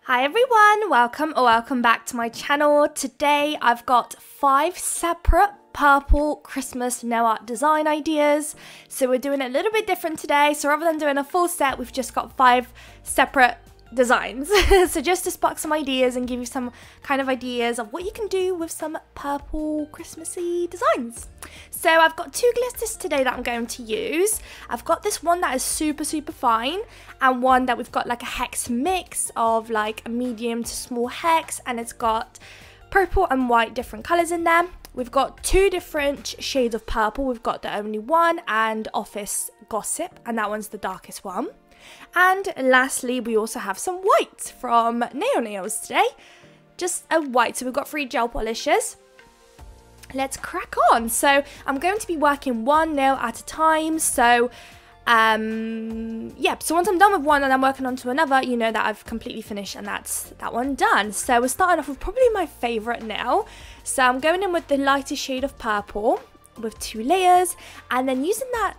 Hi everyone, welcome back to my channel. Today I've got 5 separate purple Christmas nail art design ideas. So we're doing it a little bit different today. So rather than doing a full set, we've just got 5 separate designs. So just to spark some ideas and give you some kind of ideas of what you can do with some purple Christmassy designs. So I've got 2 glitters today that I'm going to use. I've got this one that is super fine, and one that we've got like a hex mix of like a medium to small hex, and it's got purple and white different colors in there. We've got 2 different shades of purple. We've got the Only One and Office Gossip, and that one's the darkest one. And lastly, we also have some white from Nails today. Just a white. So we've got 3 gel polishes. Let's crack on. So I'm going to be working 1 nail at a time. So yeah, so once I'm done with one and I'm working on to another, you know that I've completely finished and that's that one done. So we're starting off with probably my favorite nail. So I'm going in with the lightest shade of purple with 2 layers, and then using that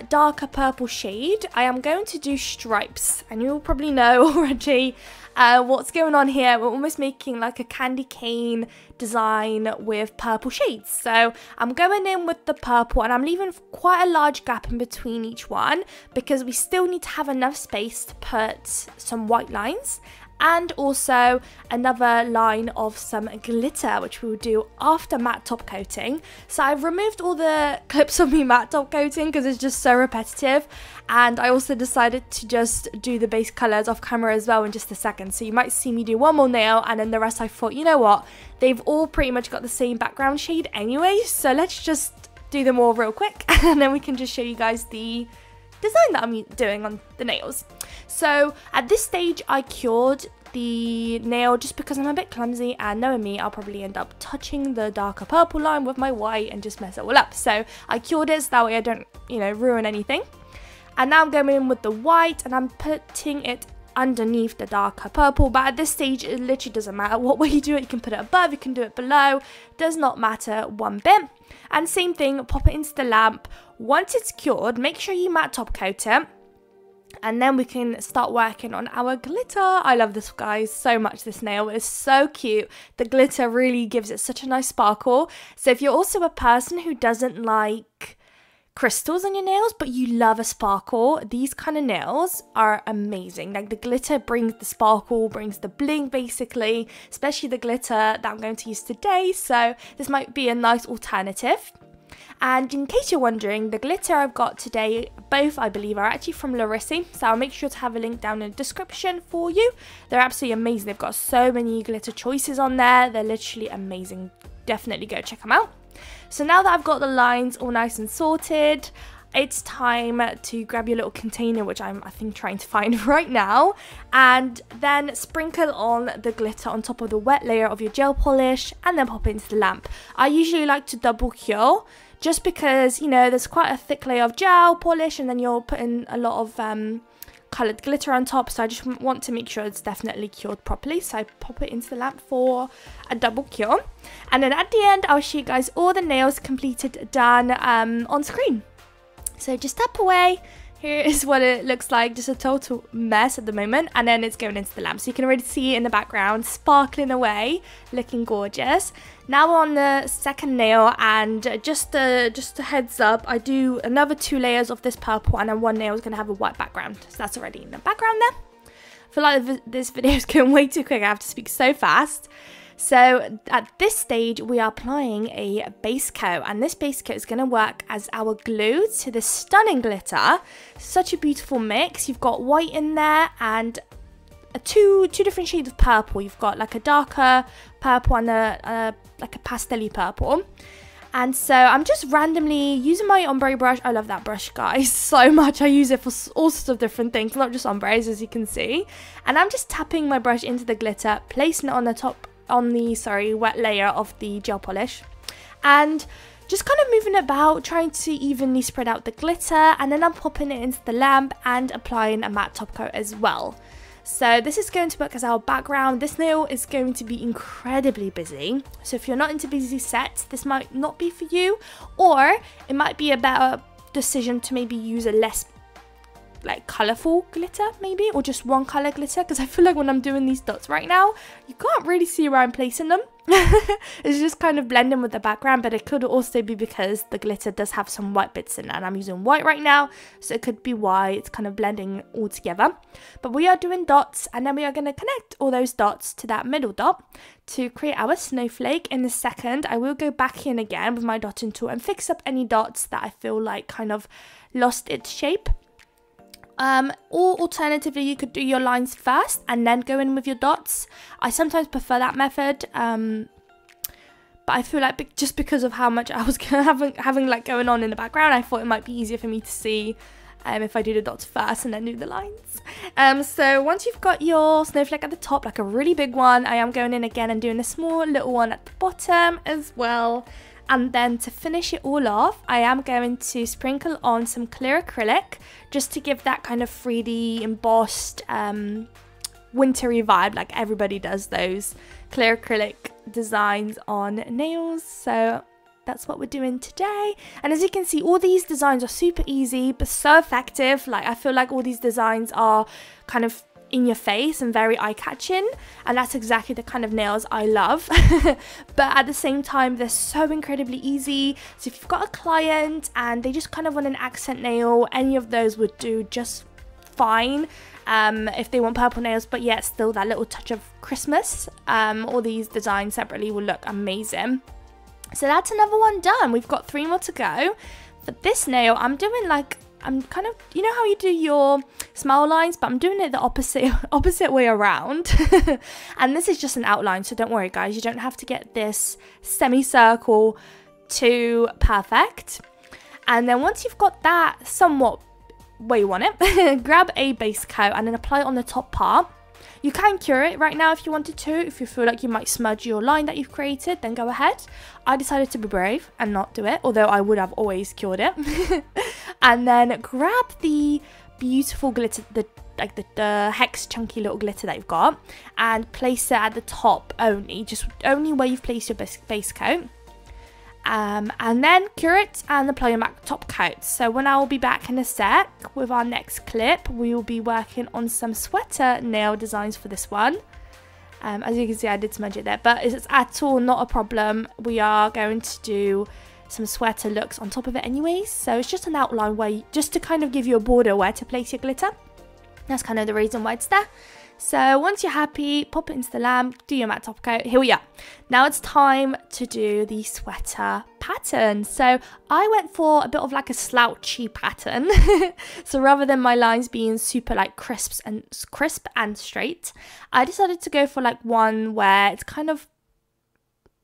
darker purple shade, I am going to do stripes, and you'll probably know already what's going on here. We're almost making like a candy cane design with purple shades. So I'm going in with the purple, and I'm leaving quite a large gap in between each one because we still need to have enough space to put some white lines and also another line of some glitter, which we will do after matte top coating. So I've removed all the clips of me matte top coating because it's just so repetitive, and I also decided to just do the base colors off camera as well in just a second. So you might see me do one more nail, and then the rest I thought, you know what, they've all pretty much got the same background shade anyway, so let's just do them all real quick and then we can just show you guys the design that I'm doing on the nails. So at this stage I cured the nail just because I'm a bit clumsy, and knowing me, I'll probably end up touching the darker purple line with my white and just mess it all up. So I cured it so that way I don't, you know, ruin anything. And now I'm going in with the white and I'm putting it underneath the darker purple, but at this stage it literally doesn't matter what way you do it. You can put it above, you can do it below, does not matter one bit. And same thing, pop it into the lamp. Once it's cured, make sure you matte top coat it, and then we can start working on our glitter. I love this, guys, so much. This nail is so cute. The glitter really gives it such a nice sparkle. So if you're also a person who doesn't like crystals on your nails but you love a sparkle, these kind of nails are amazing. Like, the glitter brings the sparkle, brings the bling basically, especially the glitter that I'm going to use today. So this might be a nice alternative. And in case you're wondering, the glitter I've got today, both I believe are actually from Larissa, so I'll make sure to have a link down in the description for you. They're absolutely amazing. They've got so many glitter choices on there. They're literally amazing. Definitely go check them out. So now that I've got the lines all nice and sorted, it's time to grab your little container, which I think trying to find right now, and then sprinkle on the glitter on top of the wet layer of your gel polish and then pop it into the lamp. I usually like to double cure, just because, you know, there's quite a thick layer of gel polish and then you're putting a lot of coloured glitter on top, so I just want to make sure it's definitely cured properly. So I pop it into the lamp for a double cure, and then at the end I'll show you guys all the nails completed, done on screen. So just tap away. Here is what it looks like, just a total mess at the moment, and then it's going into the lamp. So you can already see it in the background, sparkling away, looking gorgeous. Now we're on the second nail, and just a heads up, I do another 2 layers of this purple, and then one nail is going to have a white background. So that's already in the background there. I feel like this video is going way too quick. I have to speak so fast. So at this stage we are applying a base coat, and this base coat is going to work as our glue to this stunning glitter. Such a beautiful mix. You've got white in there and two different shades of purple. You've got like a darker purple and like a pastel-y purple. And so I'm just randomly using my ombre brush. I love that brush, guys, so much. I use it for all sorts of different things, not just ombres, as you can see. And I'm just tapping my brush into the glitter, placing it on the top, on the wet layer of the gel polish, and just kind of moving it about, trying to evenly spread out the glitter, and then I'm popping it into the lamp and applying a matte top coat as well. So this is going to work as our background. This nail is going to be incredibly busy, so if you're not into busy sets, this might not be for you, or it might be a better decision to maybe use a less like colourful glitter maybe, or just one colour glitter, because I feel like when I'm doing these dots right now, you can't really see where I'm placing them. It's just kind of blending with the background, but it could also be because the glitter does have some white bits in it, and I'm using white right now, so it could be why it's kind of blending all together. But we are doing dots, and then we are going to connect all those dots to that middle dot to create our snowflake. In a second, I will go back in again with my dotting tool and fix up any dots that I feel like kind of lost its shape. Or alternatively, you could do your lines first and then go in with your dots. I sometimes prefer that method, but I feel like just because of how much I was having like going on in the background, I thought it might be easier for me to see if I do the dots first and then do the lines. So once you've got your snowflake at the top, like a really big one, I am going in again and doing a small little one at the bottom as well. And then to finish it all off, I am going to sprinkle on some clear acrylic just to give that kind of 3D embossed wintry vibe, like everybody does those clear acrylic designs on nails. So that's what we're doing today. And as you can see, all these designs are super easy but so effective. Like, I feel like all these designs are kind of in your face and very eye-catching, and that's exactly the kind of nails I love. But at the same time, they're so incredibly easy. So if you've got a client and they just kind of want an accent nail, any of those would do just fine. If they want purple nails but yet still that little touch of Christmas, all these designs separately will look amazing. So that's another one done. We've got 3 more to go. For this nail, I'm doing like, I'm kind of, you know how you do your smile lines, but I'm doing it the opposite way around. And this is just an outline, so don't worry guys, you don't have to get this semicircle too perfect. And then once you've got that somewhat where you want it, grab a base coat and then apply it on the top part. You can cure it right now if you wanted to. If you feel like you might smudge your line that you've created, then go ahead. I decided to be brave and not do it, although I would have always cured it. And then grab the beautiful glitter, the hex chunky little glitter that you've got, and place it at the top only, just only where you've placed your base coat. And then cure it and apply your top coat. So when I will be back in a sec with our next clip, we will be working on some sweater nail designs for this one. As you can see, I did smudge it there, but it's at all not a problem. We are going to do some sweater looks on top of it anyways, so it's just an outline where just to kind of give you a border where to place your glitter. That's kind of the reason why it's there. So once you're happy, pop it into the lamp, do your matte top coat. Here we are. Now it's time to do the sweater pattern. So I went for a bit of like a slouchy pattern. So rather than my lines being super like crisp and straight, I decided to go for like one where it's kind of,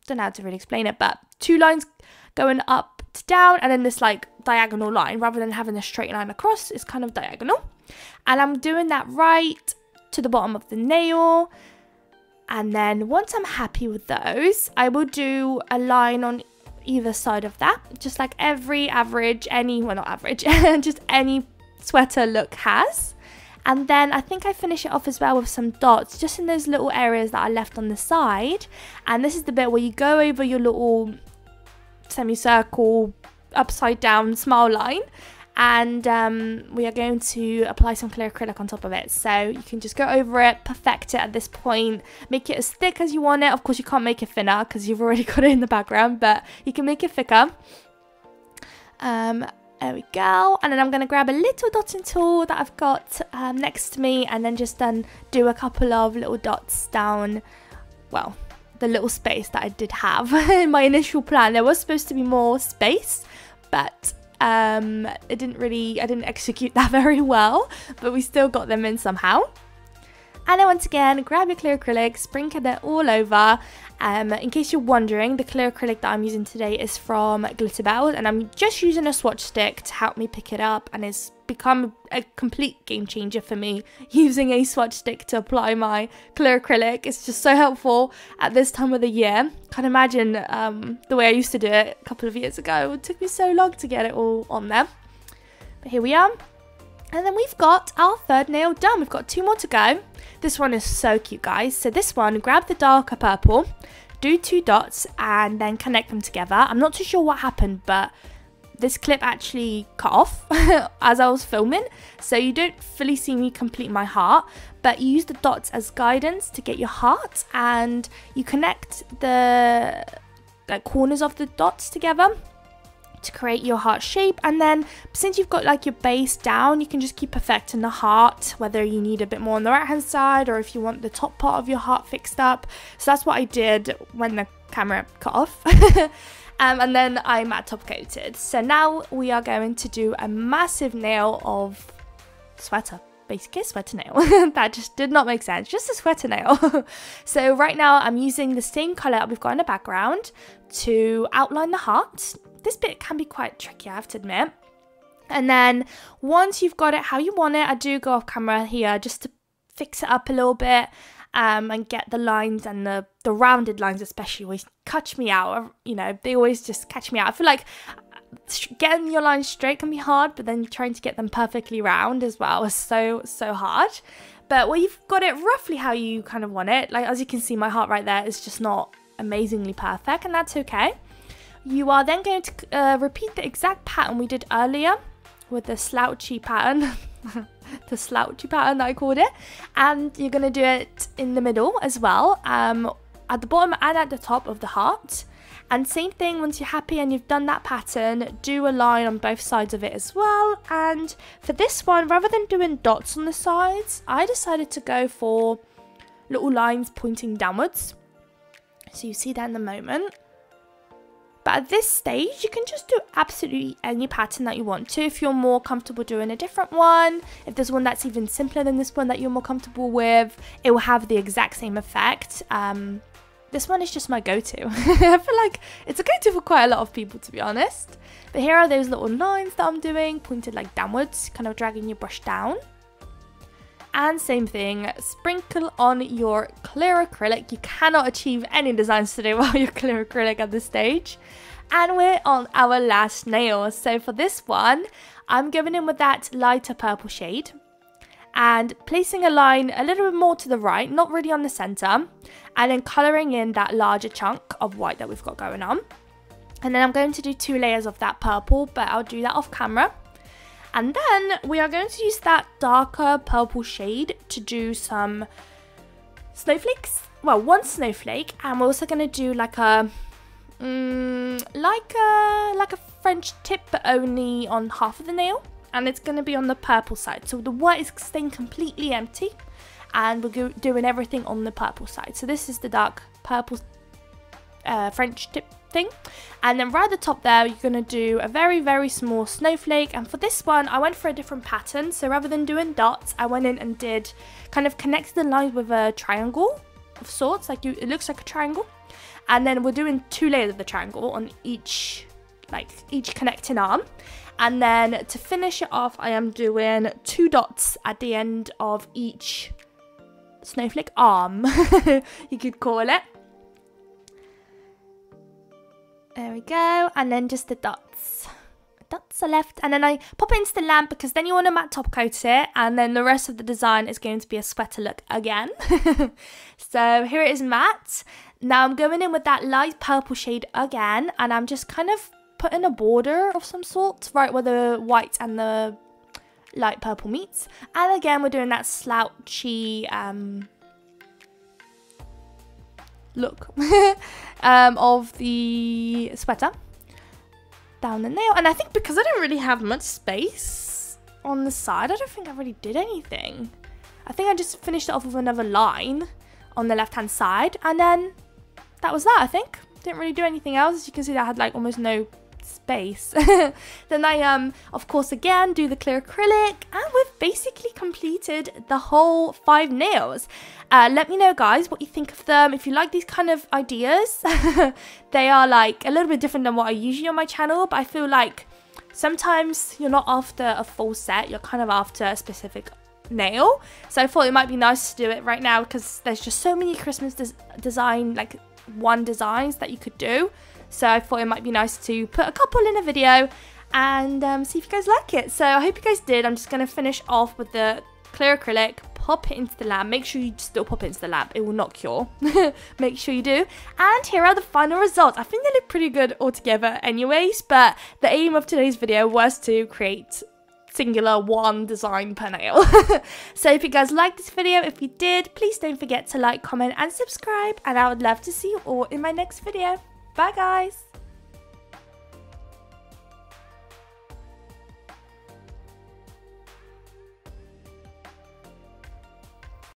don't know how to really explain it, but 2 lines going up to down and then this like diagonal line. Rather than having a straight line across, it's kind of diagonal. And I'm doing that right to the bottom of the nail. And then once I'm happy with those, I will do a line on either side of that, just like every average, well not average, just any sweater look has. And then I think I finish it off as well with some dots just in those little areas that I left on the side. And this is the bit where you go over your little semicircle upside down smile line, and we are going to apply some clear acrylic on top of it. So you can just go over it, perfect it at this point, make it as thick as you want it. Of course you can't make it thinner because you've already got it in the background, but you can make it thicker. There we go. And then I'm going to grab a little dotting tool that I've got next to me, and then just do a couple of little dots down, well, the little space that I did have in my initial plan. There was supposed to be more space, but I didn't execute that very well, but we still got them in somehow. And then once again, grab your clear acrylic, sprinkle it all over. In case you're wondering, the clear acrylic that I'm using today is from Glitterbell, and I'm just using a swatch stick to help me pick it up, and it's become a complete game changer for me using a swatch stick to apply my clear acrylic. It's just so helpful at this time of the year. Can't imagine the way I used to do it a couple of years ago. It took me so long to get it all on there. But here we are. And then we've got our 3rd nail done. We've got 2 more to go. This one is so cute, guys. So this one, grab the darker purple, do 2 dots, and then connect them together. I'm not too sure what happened, but this clip actually cut off as I was filming, so you don't fully see me complete my heart, but you use the dots as guidance to get your heart, and you connect the corners of the dots together to create your heart shape. And then since you've got like your base down, you can just keep perfecting the heart, whether you need a bit more on the right hand side or if you want the top part of your heart fixed up. So that's what I did when the camera cut off. And then I matte top coated. So now we are going to do a massive nail of sweater. Basically a sweater nail. That just did not make sense, just a sweater nail. So right now I'm using the same colour that we've got in the background to outline the heart. This bit can be quite tricky, I have to admit. And then once you've got it how you want it, I do go off camera here just to fix it up a little bit, and get the lines, and the rounded lines especially always catch me out. You know, they always just catch me out. I feel like getting your lines straight can be hard, but then trying to get them perfectly round as well is so hard. But when you've got it roughly how you kind of want it, like as you can see, my heart right there is just not amazingly perfect, and that's okay. You are then going to repeat the exact pattern we did earlier with the slouchy pattern, the slouchy pattern that I called it, and you're going to do it in the middle as well, at the bottom and at the top of the heart. And same thing, once you're happy and you've done that pattern, do a line on both sides of it as well. And for this one, rather than doing dots on the sides, I decided to go for little lines pointing downwards. So you see that in the moment. But at this stage, you can just do absolutely any pattern that you want to. If you're more comfortable doing a different one, if there's one that's even simpler than this one that you're more comfortable with, it will have the exact same effect. This one is just my go-to. I feel like it's a go-to for quite a lot of people, to be honest. But here are those little lines that I'm doing, pointed like downwards, kind of dragging your brush down. And same thing, sprinkle on your clear acrylic. You cannot achieve any designs today while you're clear acrylic at this stage. And we're on our last nail. So for this one, I'm going in with that lighter purple shade and placing a line a little bit more to the right, not really on the center, and then colouring in that larger chunk of white that we've got going on. And then I'm going to do 2 layers of that purple, but I'll do that off camera. And then we are going to use that darker purple shade to do some snowflakes. Well, one snowflake, and we're also going to do like a French tip, but only on half of the nail. And it's going to be on the purple side. So the white is staying completely empty, and we're doing everything on the purple side. So this is the dark purple French tip thing. And then right at the top there, you're going to do a very small snowflake. And for this one, I went for a different pattern. So rather than doing dots, I went in and did kind of connected the lines with a triangle of sorts. Like it looks like a triangle. And then we're doing 2 layers of the triangle on each connecting arm. And then to finish it off, I am doing 2 dots at the end of each snowflake arm, you could call it. There we go. And then just the dots. Dots are left. And then I pop it into the lamp because then you want to matte top coat it. And then the rest of the design is going to be a sweater look again. So here it is matte. Now I'm going in with that light purple shade again. And I'm just kind of putting a border of some sort right where the white and the light purple meets. And again, we're doing that slouchy look of the sweater down the nail. And I think because I don't really have much space on the side, I don't think I really did anything. I think I just finished it off with another line on the left hand side, and then that was that. I think didn't really do anything else. As you can see, I had like almost no space. Then I of course again do the clear acrylic, and we've basically completed the whole 5 nails. Let me know, guys, what you think of them. If you like these kind of ideas, they are like a little bit different than what I usually on my channel, but I feel like sometimes you're not after a full set, you're kind of after a specific nail. So I thought it might be nice to do it right now because there's just so many Christmas designs that you could do. So I thought it might be nice to put a couple in a video and see if you guys like it. So I hope you guys did. I'm just going to finish off with the clear acrylic, pop it into the lab. Make sure you still pop it into the lab. It will not cure. Make sure you do. And here are the final results. I think they look pretty good altogether anyways, but the aim of today's video was to create singular one design per nail. So if you guys liked this video, if you did, please don't forget to like, comment and subscribe, and I would love to see you all in my next video. Bye guys.